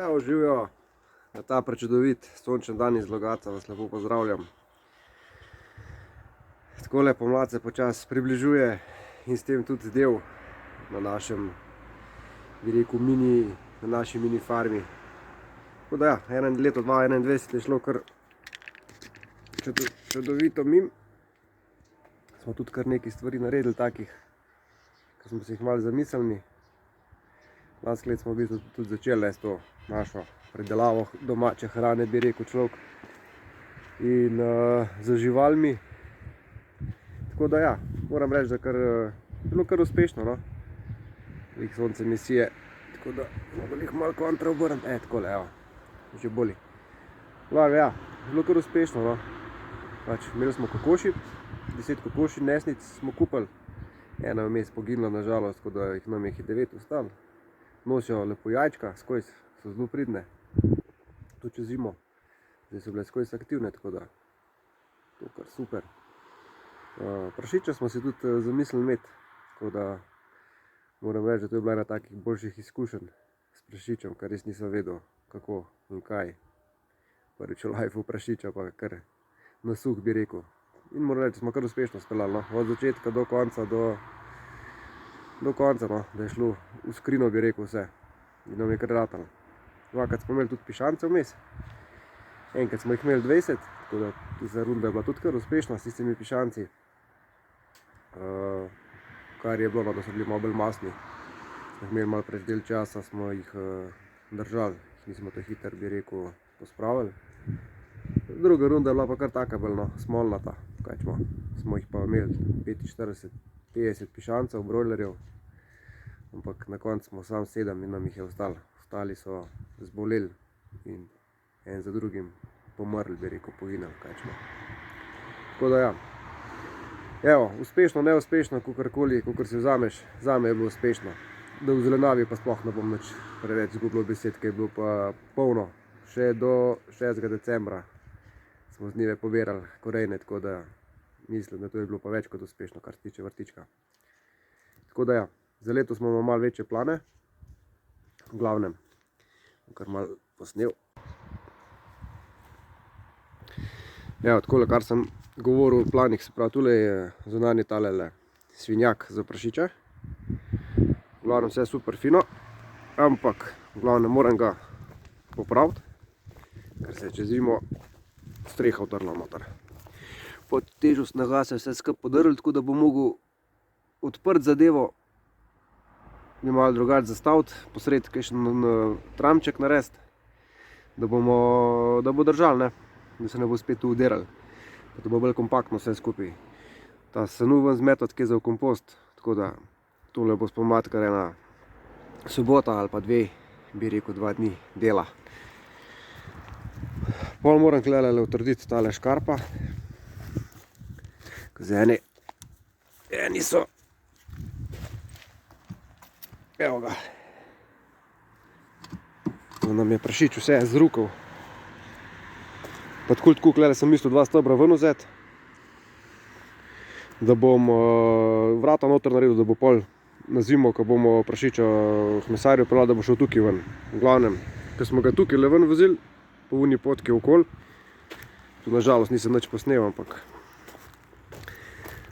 Evo, živijo na ta prečudovit sončen dan iz Logatca, vas lepo pozdravljam. Takole pomlad se počasi približuje in s tem tudi del na našem, bi rekel, na naši mini farmi. Tako da ja, leto 2021 je šlo kar čudovito mimo. Smo tudi kar nekaj stvari naredili takih, ki smo se jih malo zamislili. Lansko leto smo v bistvu tudi začeli s to našo predelavo domače hrane, bi rekel človek, in za živalmi. Tako da ja, moram reči, da je bilo kar uspešno, no. Veliko sonce emisije, tako da moram jih malo kontra obrniti, takole, evo, že boli. Glave, ja, bilo kar uspešno, no. Pač, imeli smo kokoši, 10 kokoši nesnic smo kupili, ena je vmes poginila na žalost, tako da nam jih je 9 ostalo. Nosijo lepo jajčka, skoj so zelo pridne, tudi čez zimo. Zdaj so bile skoj aktivne, tako da to je kar super. Prašiča smo si tudi zamislili imeti, tako da moram reči, da to je bila ena takih boljših izkušenj s prašičem, ker res nisem vedel, kako in kaj. Prvič v lifeu prašiča, pa kar na suh, bi rekel. In moram reči, da smo kar uspešno speljali, no. Od začetka do konca, no, da je šlo v skrino, bi rekel, vse. In nam je kar ratalo. Dvakrat smo imeli tudi pišance vmes. Enkrat smo jih imeli 20, tako da tista runda je bila tudi kar uspešna s tistimi pišanci. Kar je bilo, no, da so bili malo bolj masni. Smo jih imeli malo preč del časa, smo jih držali. Nismo to hiter, bi rekel, pospravili. Druga runda je bila pa kar taka bolj, no, smolnata. Smo jih pa imeli 45-50 pišancev, brojlerjev. Ampak na koncu smo samo 7 in nam jih je ostalo. Ostali so zboleli in en za drugim pomrli, bi rekel, poginali, Tako da ja. Evo, uspešno, neuspešno, kakorkoli, kakor si vzameš, zame je bilo uspešno. Da v zelenavi pa sploh ne bom nič preveč izgubljal besed, ker je bilo pa polno. Še do 6. decembra smo z njive pobirali korejne, tako da mislim, da to je bilo pa več kot uspešno, kar se tiče vrtička. Tako da ja, za leto smo imeli malo večje plane. V glavnem, bom kar malo posnel. Evo, takole, kar sem govoril o planih, se pravi, tule je zunanji talele svinjak za prašiče. V glavnem vse super fino, ampak v glavnem moram ga popraviti, ker se je čez zimo streha utrla noter. Pod težo snega se je vse skupaj podrl, tako da bom mogel odprt zadevo in malo drugače zastaviti, posred kakšen tramček narediti, da bo držal, ne, da se ne bo spet uderal, da bo bolj kompaktno vse skupaj. Ta senu ven zmetati, ki je za v kompost, tako da tole bo spomlad kar ena sobota ali pa 2, bi rekel 2 dni dela. Pol moram klele utrditi tale škarpa, ker eni so, evo ga, nam je prašič vse zrukal. Pa tako klele sem mislil 2 stebra ven vzeti, da bom vrata noter naredil, da bo pol na zimo, ko bomo prašiča v mesarju pelali, da bo šel tukaj ven. V glavnem, ko smo ga tukaj ven vozili, po uni potki okoli, tu na žalost nisem nič posnel, ampak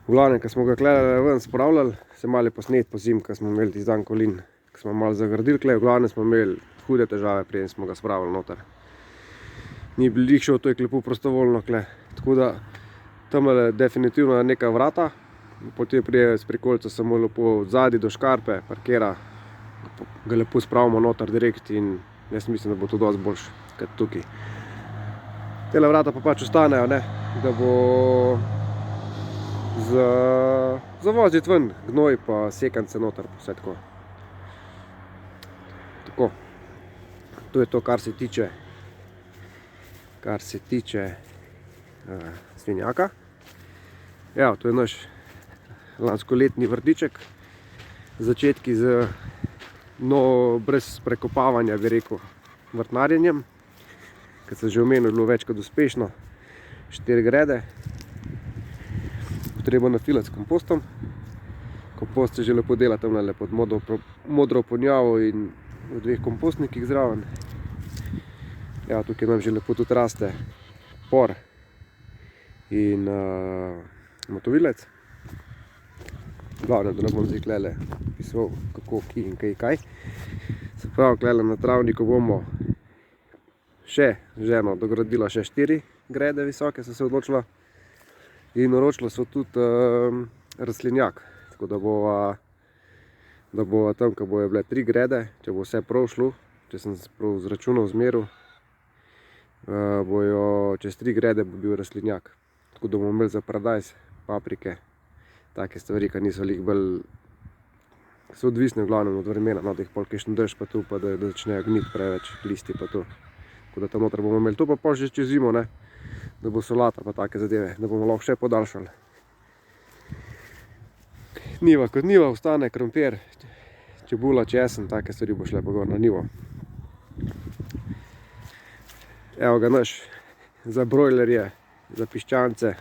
v glavnem, ko smo ga klele ven spravljali, se malo posneti po zim, ko smo imeli tisti dan kolin, ko smo malo zagradili kle, v glavnem smo imeli hude težave, preden smo ga spravili noter. Ni bil jih šel, to je lepo prostovoljno kle, tako da tamle definitivno je neka vrata, potem prije s prikolico samo lepo od zadaj do škarpe, parkira, ga lepo spravimo noter direkt in jaz mislim, da bo to dosti boljše kot tukaj. Tele vrata pa pač ostanejo, ne, da bo zavoziti ven gnoj pa sekance noter, vse tako. Tako, to je to, kar se tiče svinjaka. Evo, to je naš lanskoletni vrtiček. Začetki brez prekopavanja, bi rekel, vrtnarjenjem. Kot sem že omenil, je bilo več kot uspešno. 4 grede. Treba nafilati s kompostom. Kompost se že lepo dela tamle pod modro ponjavo in v 2 kompostnikih zraven. Ja, tukaj nam že lepo tudi raste por in motovilec. Glavno, da ne bom zdaj klele pisal, kako, ki in kaj. Se pravi, klele na travniku bomo še ženo dogradila še 4 grede visoke, so se odločila. In naročila so tudi rastlinjak, tako da bo tam, ko bojo bile 3 grede, če bo vse prav šlo, če sem prav zračunal zmeru, bojo čez 3 grede bo bil rastlinjak. Tako da bomo imeli za paradajz, paprike, take stvari, ki niso lik bolj, so odvisne v glavnem od vremena, no, da jih pol kakšen dež pa tu, pa da začnejo gniti preveč listi pa tu. Tako da tam noter bomo imeli to pa pol že čez zimo, ne, da bo solata pa take zadeve, da bomo lahko še podaljšali. Njiva kot njiva, ostane krompir, čebula, česen, take stvari bo šle pa gor na njivo. Evo ga naš za brojlerje, za piščance,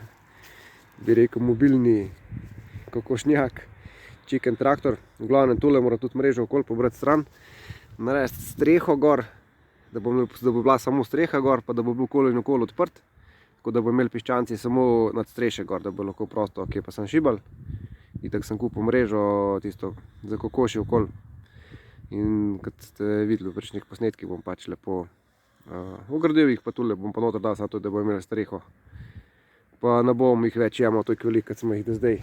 bi rekel mobilni kokošnjak, chicken traktor. V glavnem tule mora tudi mrežo okoli pobrati stran, narediti streho gor, da bo bila samo streha gor, pa da bo bil okoli in okoli odprt, tako da bo imeli piščanci samo nad streše gor, da bo lahko prosto, kje pa sem šibal. Itak sem kupil mrežo tisto za kokoši okoli. In kot ste videli v prejšnjih posnetkih, bom pač lepo ogradil jih, pa tule bom pa noter dal samo to, da bo imeli streho. Pa ne bom jih več jemal toliko veliko, kot smo jih do zdaj.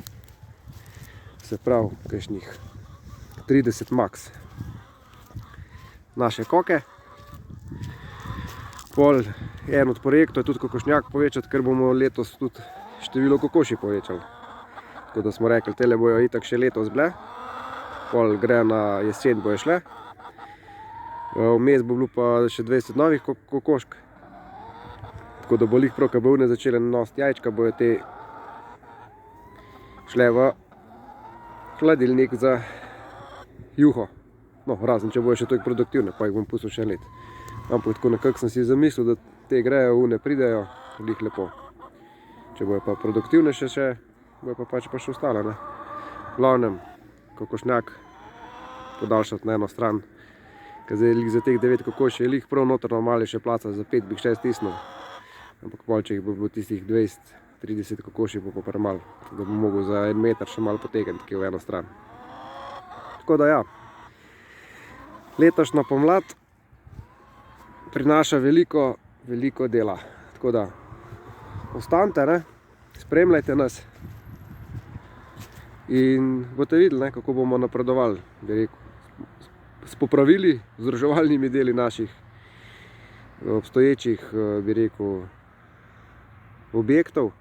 Se pravi, kakšnih 30 max. Naše koke. Pol en od projektov je tudi kokošnjak povečati, ker bomo letos tudi število kokoši povečali. Tako da smo rekli, tele bojo itak še letos bile. Pol gre na jesen bojo šle. Vmes bo bilo pa še 20 novih kokošk. Tako da bo lih prav, ko bo one začele nositi jajčka, bojo te šle v hladilnik za juho. No, razen če bojo še toliko produktivne, pa jih bom pustil še let. Ampak tako nekako sem si zamislil, da te grejo, one pridejo, lih lepo. Če bojo pa produktivne še, bojo pa pač še ostale, ne. V glavnem, kokošnjak podaljšati na eno stran. Ker zdaj lih za teh 9 kokoši je lih prav notrno malo še placa, za 5 bi še stisnil. Ampak pol, če jih bo bilo tistih 20-30 kokoši, bo pa premalo. Da bom mogel za 1 meter še malo potegniti, ki je v eno stran. Tako da ja, letošnja pomlad prinaša veliko, veliko dela. Tako da, ostanite, ne, spremljajte nas in boste videli, ne, kako bomo napredovali, bi rekel, s popravili, vzdrževalnimi deli naših obstoječih, bi rekel, objektov,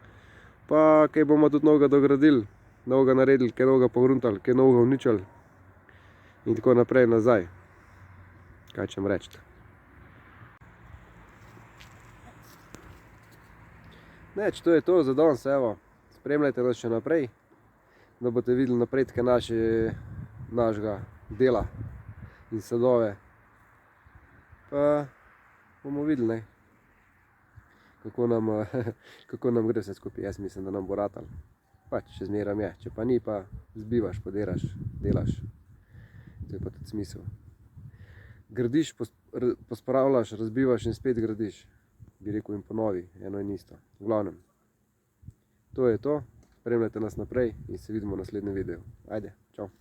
pa kaj bomo tudi novega dogradili, novega naredili, kaj novega pogruntali, kaj novega uničili in tako naprej nazaj. Kaj čem reči. Neč, to je to za danes, evo. Spremljajte nas še naprej, da boste videli napredke našega dela in sadove. Pa bomo videli, ne, kako nam gre vse skupaj. Jaz mislim, da nam bo ratalo. Pač, še zmeram je. Če pa ni, pa zbivaš, podiraš, delaš. To je pa tudi smisel. Gradiš, pospravljaš, razbivaš in spet gradiš. Bi rekel in ponovi, eno in isto. V glavnem, to je to. Spremljajte nas naprej in se vidimo v naslednjem videu. Ajde, čau.